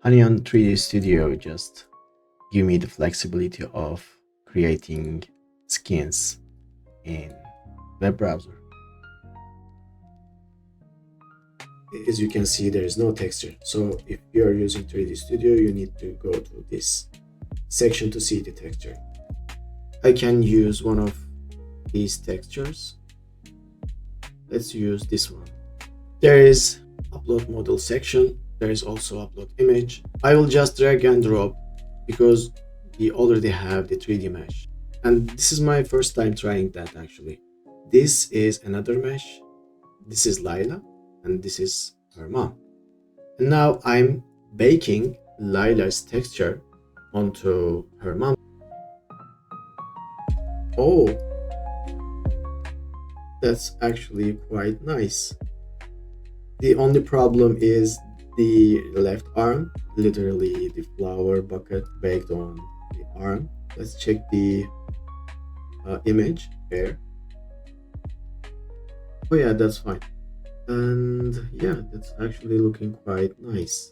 Hunyuan 3D Studio just give me the flexibility of creating skins in web browser. As you can see, there is no texture. So if you are using 3D Studio, you need to go to this section to see the texture. I can use one of these textures. Let's use this one. There is upload model section. There is also upload image. I will just drag and drop because we already have the 3D mesh. And this is my first time trying that actually. This is another mesh. This is Lila and this is her mom. And now I'm baking Lila's texture onto her mom. Oh, that's actually quite nice. The only problem is the left arm, literally the flour bucket baked on the arm. Let's check the image here. Oh yeah, that's fine. And yeah, that's actually looking quite nice.